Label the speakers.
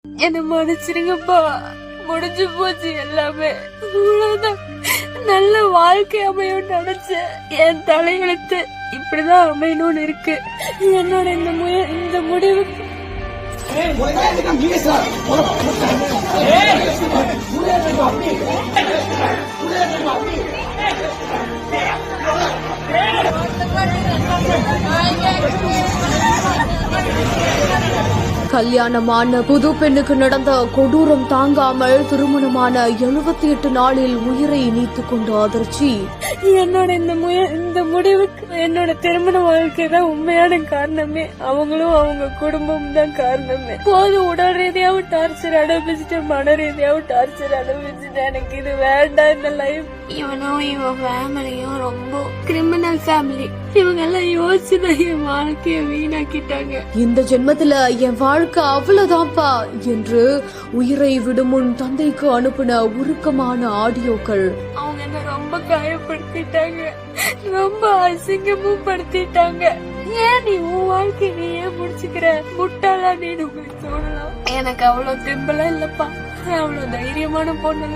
Speaker 1: என்ன மன்னிச்சிருங்கப்பா, முடிஞ்சு போச்சு எல்லாமே. அவ்வளவுதான். நல்ல வாழ்க்கை அமையும் நினைச்சேன். என் தலையெழுத்து இப்படிதான் அமையணும்னு இருக்கு. என்னோட இந்த முடிவுக்கு
Speaker 2: கல்யாணமான புது பெண்ணுக்கு நடந்த கொடூரம் தாங்காமல் திருமணமான 78 நாளில் உயிரை நீத்துக் கொண்ட அதிர்ச்சி.
Speaker 1: என்னோட இந்த முடிவுக்கு என்னோட திருமண வாழ்க்கை தான் உண்மையான காரணமே. அவங்களும் அவங்க குடும்பம் தான் காரணமே. போது உடல் ரீதியாவும் டார்ச்சர் அனுபவிச்சுட்டு மன ரீதியாவும் டார்ச்சர் அனுபவிச்சுட்டு எனக்கு இது வேண்டாம் இந்த லைஃப். இவனும் இவன் ஃபேமிலியும் ரொம்ப கிரிமினல் ஃபேமிலி. இவங்க எல்லாம் யோசிச்சுதான் என் வாழ்க்கைய வீணாக்கிட்டாங்க.
Speaker 2: இந்த ஜென்மத்துல என் வாழ்க்கை அவ்வளவுதான்ப்பா என்று உயிரை விடும் முன் தந்தைக்கு அனுப்பின உருக்கமான ஆடியோக்கள்.
Speaker 1: அவங்க என்ன ரொம்ப காயப்படுத்திட்டாங்க, ரொம்ப அசிங்கமும் படுத்திட்டாங்க. ஏன் நீ உன் வாழ்க்கை நீ ஏன் முடிச்சுக்கிற? முட்டாளா நீ உங்களுக்கு தோணலாம். எனக்கு அவ்வளவு தெம்பலாம் இல்லப்பா, அவ்வளவு தைரியமான பொண்ணு